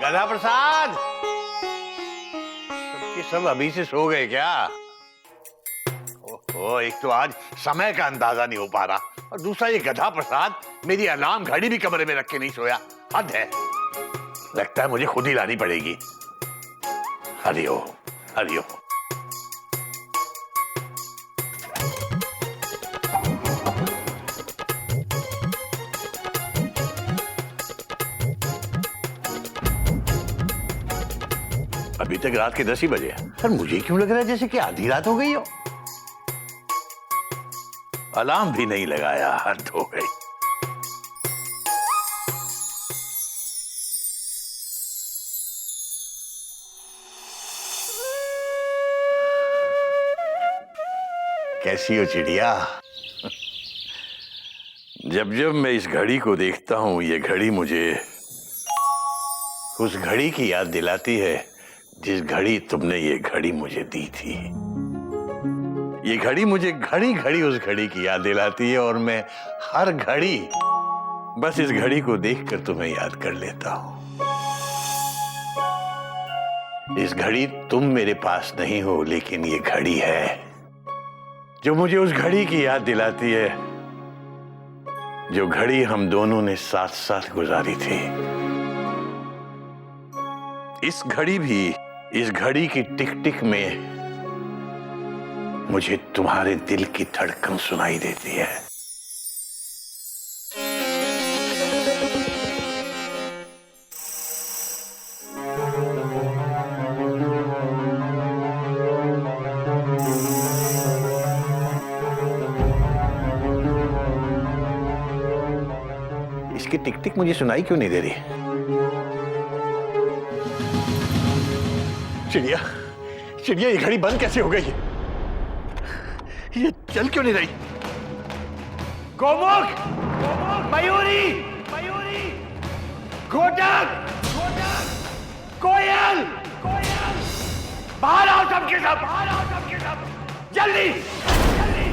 गधा प्रसाद, सबके सब अभी से सो गए क्या? ओहो, एक तो आज समय का अंदाजा नहीं हो पा रहा, और दूसरा ये गधा प्रसाद मेरी अलार्म घड़ी भी कमरे में रख के नहीं सोया। हद है, लगता है मुझे खुद ही लानी पड़ेगी। हरिओम हरिओम। अभी तक रात के 10 ही बजे हैं, पर मुझे क्यों लग रहा है जैसे कि आधी रात हो गई हो। अलार्म भी नहीं लगाया, हद हो गई। कैसी हो चिड़िया? जब जब मैं इस घड़ी को देखता हूं, ये घड़ी मुझे उस घड़ी की याद दिलाती है जिस घड़ी तुमने ये घड़ी मुझे दी थी। ये घड़ी मुझे घड़ी घड़ी उस घड़ी की याद दिलाती है, और मैं हर घड़ी बस इस घड़ी को देखकर तुम्हें याद कर लेता हूं। इस घड़ी तुम मेरे पास नहीं हो, लेकिन ये घड़ी है जो मुझे उस घड़ी की याद दिलाती है, जो घड़ी हम दोनों ने साथ साथ गुजारी थी। इस घड़ी भी, इस घड़ी की टिक टिक में मुझे तुम्हारे दिल की धड़कन सुनाई देती है। इसकी टिक टिक मुझे सुनाई क्यों नहीं दे रही? चिड़िया, चिड़िया, ये घड़ी बंद कैसे हो गई है? ये चल क्यों नहीं रही? गोमुख, मयूरी, मयूरी, घोटक, घोटक, कोयल, कोयल, बाहर आओ सबके सब, बाहर आओ सबके सब, जल्दी, जल्दी।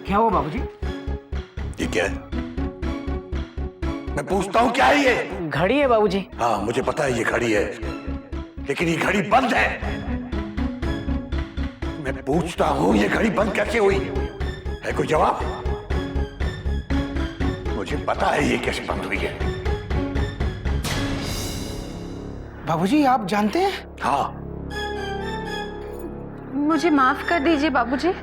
क्या हुआ बाबूजी? ये क्या है? मैं पूछता हूँ क्या है ये? घड़ी है बाबूजी। हाँ, मुझे पता है ये घड़ी है, लेकिन ये घड़ी बंद है। मैं पूछता हूँ ये घड़ी बंद कैसे हुई? है कोई जवाब? मुझे पता है ये कैसे बंद हुई है। बाबूजी आप जानते हैं? हाँ। मुझे माफ कर दीजिए बाबूजी।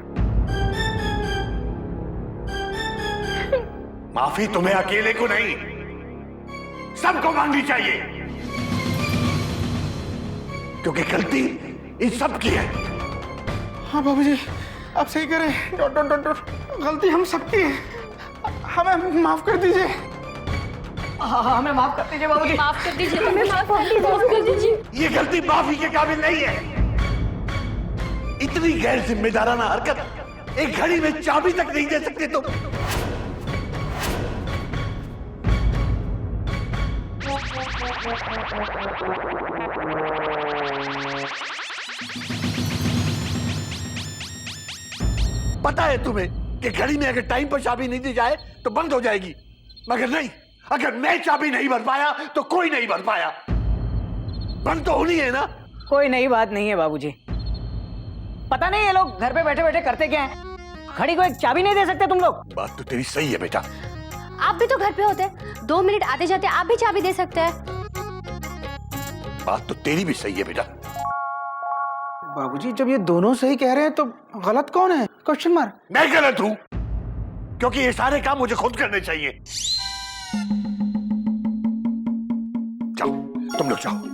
माफी तुम्हें अकेले को नहीं, सबको मांगनी चाहिए, क्योंकि गलती इन सब की है। हाँ बाबूजी आप सही कह रहे हैं, गलती हम सबकी है, हमें माफ कर दीजिए। हाँ हमें माफ कर दीजिए बाबूजी। माफ कर दीजिए, हमें माफ कर दीजिए। ये गलती माफी के काबिल नहीं है। इतनी गैर जिम्मेदाराना हरकत एक घड़ी में चाबी तक नहीं दे सकते तुम। पता है तुम्हें कि घड़ी में अगर टाइम पर चाबी नहीं दी जाए तो बंद हो जाएगी, मगर नहीं, अगर मैं चाबी नहीं भर पाया तो कोई नहीं भर पाया। बंद तो होनी है ना। कोई नई बात नहीं है बाबूजी। पता नहीं ये लोग घर पे बैठे बैठे करते क्या है, घड़ी को एक चाबी नहीं दे सकते तुम लोग। बात तो तेरी सही है बेटा। आप भी तो घर पे होते, 2 मिनट आते जाते आप भी चाबी दे सकते हैं। बात तो तेरी भी सही है बेटा। बाबूजी जब ये दोनों सही कह रहे हैं तो गलत कौन है? Question mark. मैं गलत हूं, क्योंकि ये सारे काम मुझे खुद करने चाहिए। जाओ, तुम लोग जाओ।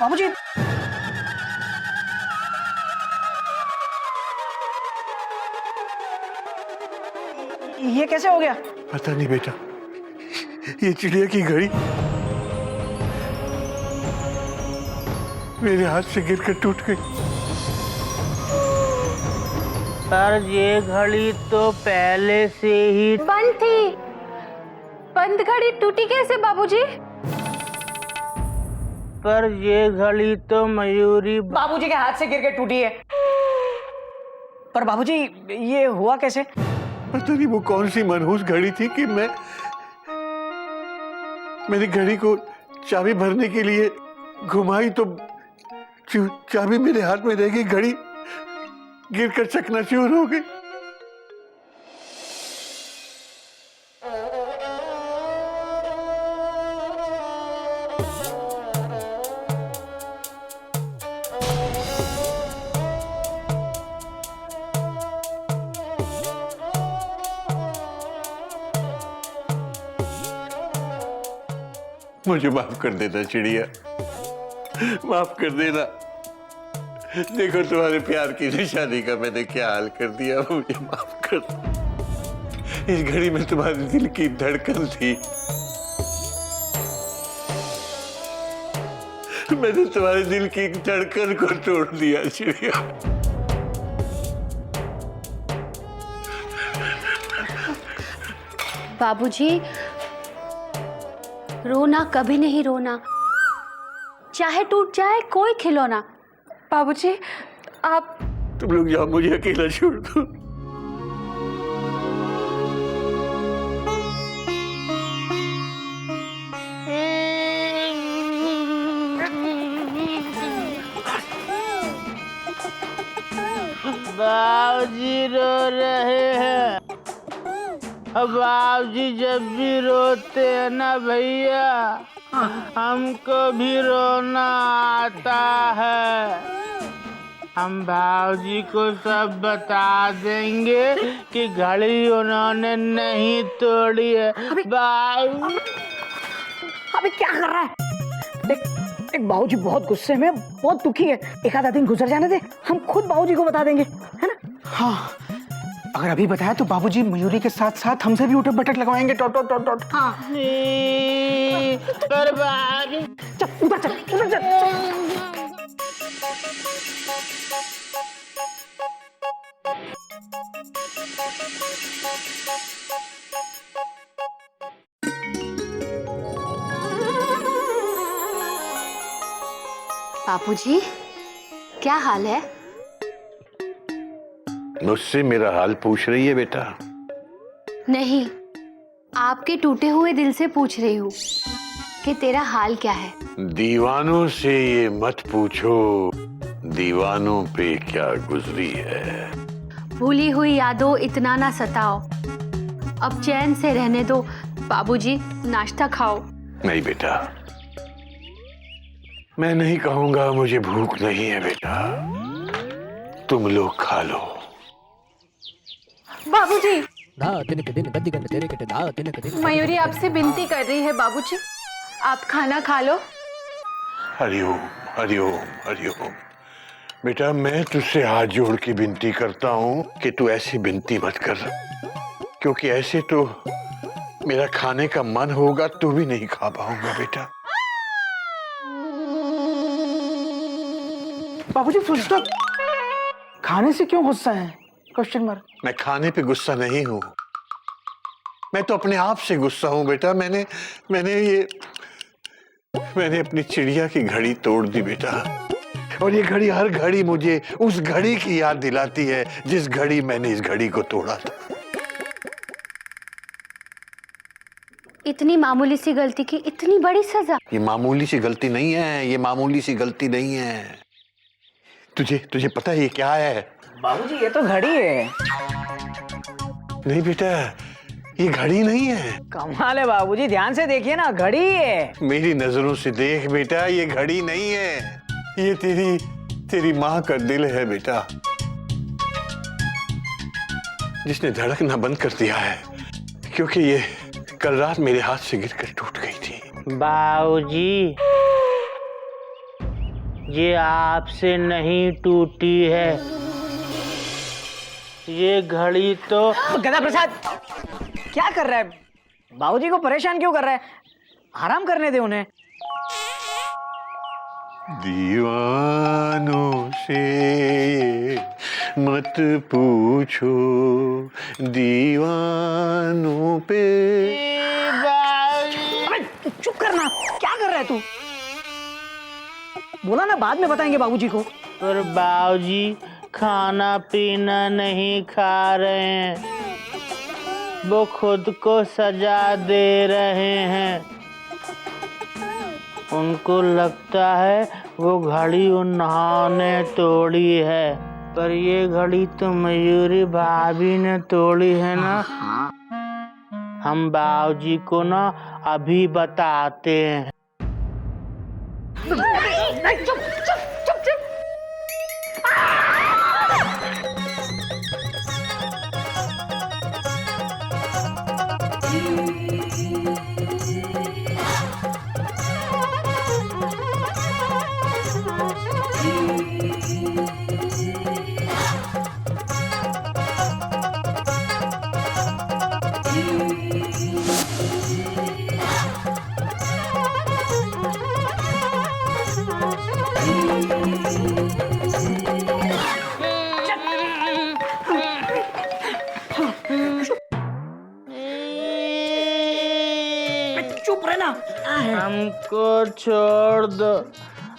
बाबूजी कैसे हो गया? पता नहीं बेटा, ये चिड़िया की घड़ी मेरे हाथ से गिरकर टूट गई। पर ये घड़ी तो पहले से ही बंद थी। बंद घड़ी टूटी कैसे बाबूजी? पर ये घड़ी तो मयूरी बाबूजी के हाथ से गिर के टूटी है। पर बाबूजी ये हुआ कैसे? पता नहीं वो कौन सी मनहूस घड़ी थी कि मैंने घड़ी को चाबी भरने के लिए घुमाई तो चाबी मेरे हाथ में रह गई, घड़ी गिरकर चकनाचूर हो गई। मुझे माफ कर देना चिड़िया, माफ कर देना। देखो तुम्हारे प्यार की निशानी का मैंने क्या हाल कर दिया, मुझे माफ कर। इस घड़ी में तुम्हारे दिल की धड़कन थी, मैंने तुम्हारे दिल की धड़कन को तोड़ दिया चिड़िया। बाबूजी रोना कभी नहीं रोना, चाहे टूट जाए कोई खिलौना। बाबूजी आप तुम लोग जाओ, मुझे अकेला छोड़ दो। बाबूजी रो रहे हैं। बाबूजी जब भी रोते हैं ना भैया, हमको भी रोना आता है। हम बाबूजी को सब बता देंगे कि घड़ी उन्होंने नहीं तोड़ी है। अबे क्या कर रहा है? देख बाबूजी बहुत गुस्से में, बहुत दुखी है। एक आधा दिन गुजर जाने दे, हम खुद बाबूजी को बता देंगे, है ना? हाँ, अगर अभी बताया तो बाबूजी मयूरी के साथ साथ हमसे भी उठक बैठक लगवाएंगे। Taught taught taught taught. हाँ। पर बाबूजी चल ऊपर चल, ऊपर चल। बाबूजी क्या हाल है? मुझसे मेरा हाल पूछ रही है बेटा? नहीं, आपके टूटे हुए दिल से पूछ रही हूँ कि तेरा हाल क्या है। दीवानों से ये मत पूछो, दीवानों पे क्या गुजरी है। भूली हुई यादों इतना ना सताओ, अब चैन से रहने दो। बाबूजी नाश्ता खाओ। नहीं बेटा, मैं नहीं कहूंगा, मुझे भूख नहीं है बेटा, तुम लोग खा लो। बाबूजी मयूरी आपसे विनती कर रही है। बाबूजी आप खाना खा लो। हरिओम हरिओम हरिओम। बेटा मैं तुझसे हाथ जोड़ के विनती करता हूँ कि तू ऐसी विनती मत कर, क्योंकि ऐसे तो मेरा खाने का मन होगा तो भी नहीं खा पाऊंगा बेटा। बाबूजी फुल स्टॉप। खाने से क्यों गुस्सा है? Question mark. मैं खाने पे गुस्सा नहीं हूँ, मैं तो अपने आप से गुस्सा हूँ बेटा। मैंने अपनी चिड़िया की घड़ी तोड़ दी बेटा, और ये घड़ी हर घड़ी मुझे उस घड़ी की याद दिलाती है जिस घड़ी मैंने इस घड़ी को तोड़ा था। इतनी मामूली सी गलती की इतनी बड़ी सजा? ये मामूली सी गलती नहीं है, ये मामूली सी गलती नहीं है। तुझे पता है ये क्या है? बाबूजी ये तो घड़ी है। नहीं बेटा, ये घड़ी नहीं है। कमाल है बाबूजी, ध्यान से देखिए ना, घड़ी है। मेरी नजरों से देख बेटा, ये घड़ी नहीं है, ये तेरी माँ का दिल है बेटा, जिसने धड़कना बंद कर दिया है, क्योंकि ये कल रात मेरे हाथ से गिरकर टूट गई थी। बाबूजी ये आपसे नहीं टूटी है, ये घड़ी तो गदा प्रसाद क्या कर रहा है? बाबूजी को परेशान क्यों कर रहा है? आराम करने दे उन्हें। दीवानों से मत पूछो, दीवानों पे। अबे चुप करना, क्या कर रहा है तू? बोला ना बाद में बताएंगे बाबूजी को। पर बाबूजी खाना पीना नहीं खा रहे हैं, वो खुद को सजा दे रहे हैं। उनको लगता है वो घड़ी उन्होंने तोड़ी है, पर ये घड़ी तो मयूरी भाभी ने तोड़ी है ना। हम बाबूजी को ना अभी बताते हैं। चुप चुप चुप चुप। चुप रहना। हमको छोड़ दो,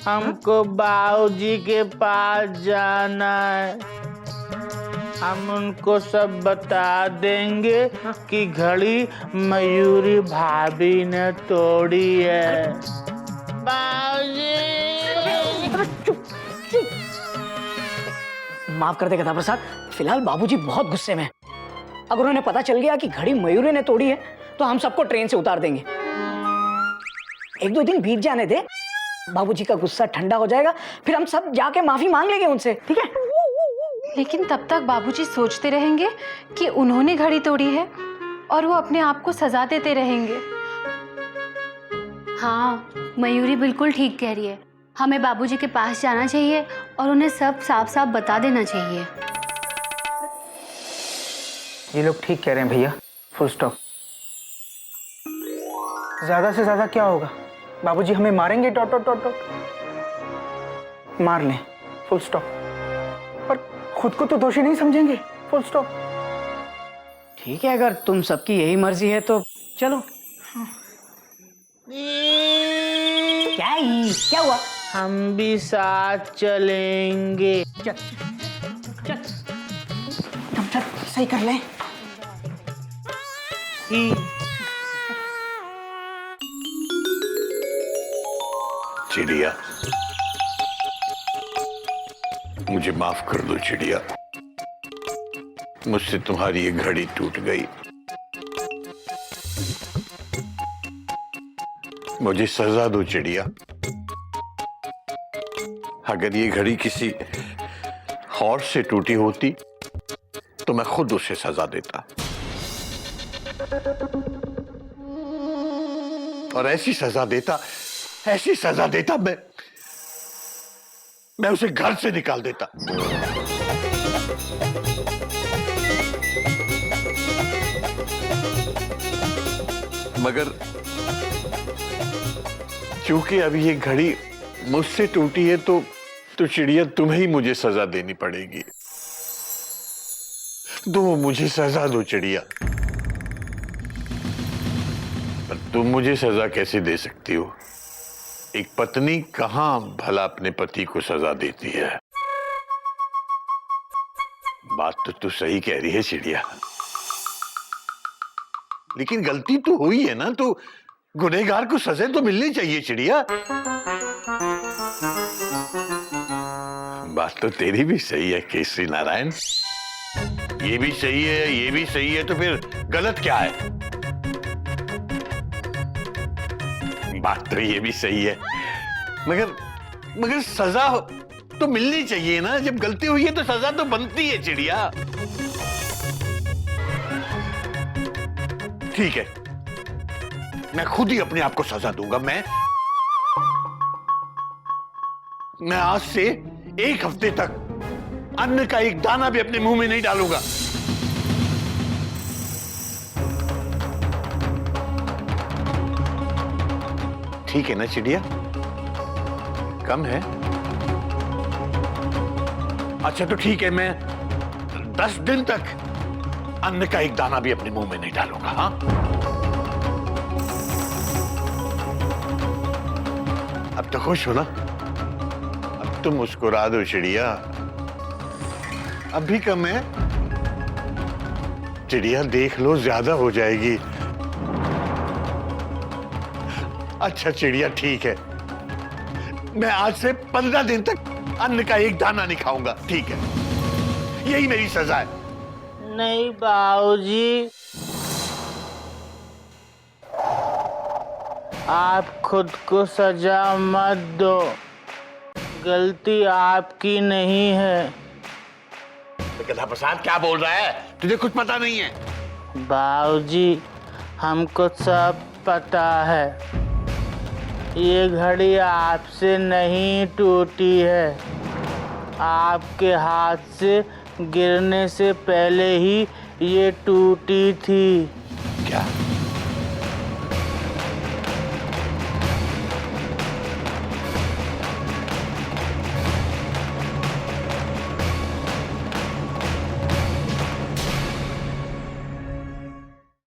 हमको बाबूजी के पास जाना है। हम उनको सब बता देंगे कि घड़ी मयूरी भाभी ने तोड़ी है। बाबूजी चुप चुप। माफ कर दे गधा प्रसाद, फिलहाल बाबूजी बहुत गुस्से में हैं। अगर उन्हें पता चल गया कि घड़ी मयूरी ने तोड़ी है तो हम सबको ट्रेन से उतार देंगे। एक दो दिन बीत जाने दे, बाबूजी का गुस्सा ठंडा हो जाएगा, फिर हम सब जाके माफी मांग लेंगे उनसे, ठीक है? लेकिन तब तक बाबूजी सोचते रहेंगे कि उन्होंने घड़ी तोड़ी है और वो अपने आप को सजा देते रहेंगे। हाँ, मयूरी बिल्कुल ठीक कह रही है। हमें बाबूजी के पास जाना चाहिए और उन्हें सब साफ साफ बता देना चाहिए। ये लोग ठीक कह रहे हैं भैया, फुल स्टॉप। ज्यादा से ज्यादा क्या होगा? बाबूजी हमें मारेंगे, डॉट डॉट डॉट डॉट। मार लें, फुल स्टॉप। पर खुद को तो दोषी नहीं समझेंगे, फुल स्टॉप। ठीक है, अगर तुम सबकी यही मर्जी है तो चलो। क्या हुआ? हम भी साथ चलेंगे। चल चल चल, सही कर ले। चिड़िया, मुझे माफ कर दो चिड़िया, मुझसे तुम्हारी ये घड़ी टूट गई। मुझे सजा दो चिड़िया। अगर ये घड़ी किसी और से टूटी होती तो मैं खुद उसे सजा देता, और ऐसी सजा देता मैं उसे घर से निकाल देता। मगर क्योंकि अभी ये घड़ी मुझसे टूटी है तो चिड़िया तुम्हें ही मुझे सजा देनी पड़ेगी। दो मुझे सजा दो चिड़िया। पर तुम मुझे सजा कैसे दे सकती हो? एक पत्नी कहां भला अपने पति को सजा देती है? बात तो तू सही कह रही है चिड़िया, लेकिन गलती तो हुई है ना, तो गुनहगार को सजा तो मिलनी चाहिए चिड़िया। बात तो तेरी भी सही है केसरी नारायण, ये भी सही है, ये भी सही है, तो फिर गलत क्या है? बात तो ये भी सही है, मगर सजा तो मिलनी चाहिए ना। जब गलती हुई है तो सजा तो बनती है चिड़िया। ठीक है, मैं खुद ही अपने आप को सजा दूंगा। मैं आज से एक हफ्ते तक अन्न का एक दाना भी अपने मुंह में नहीं डालूंगा। ठीक है ना चिड़िया? कम है? अच्छा तो ठीक है, मैं 10 दिन तक अन्न का एक दाना भी अपने मुंह में नहीं डालूंगा। हाँ, अब तो खुश हो ना? अब तुम मुस्कुरा दो चिड़िया। अब भी कम है? चिड़िया देख लो, ज्यादा हो जाएगी। अच्छा चिड़िया ठीक है, मैं आज से 15 दिन तक अन्न का एक दाना नहीं खाऊंगा, ठीक है? यही मेरी सजा है। नहीं बाबूजी, आप खुद को सजा मत दो, गलती आपकी नहीं है। तो गधा प्रसाद क्या बोल रहा है? तुझे कुछ पता नहीं है? बाबूजी, हमको सब पता है। ये घड़ी आपसे नहीं टूटी है, आपके हाथ से गिरने से पहले ही ये टूटी थी। क्या?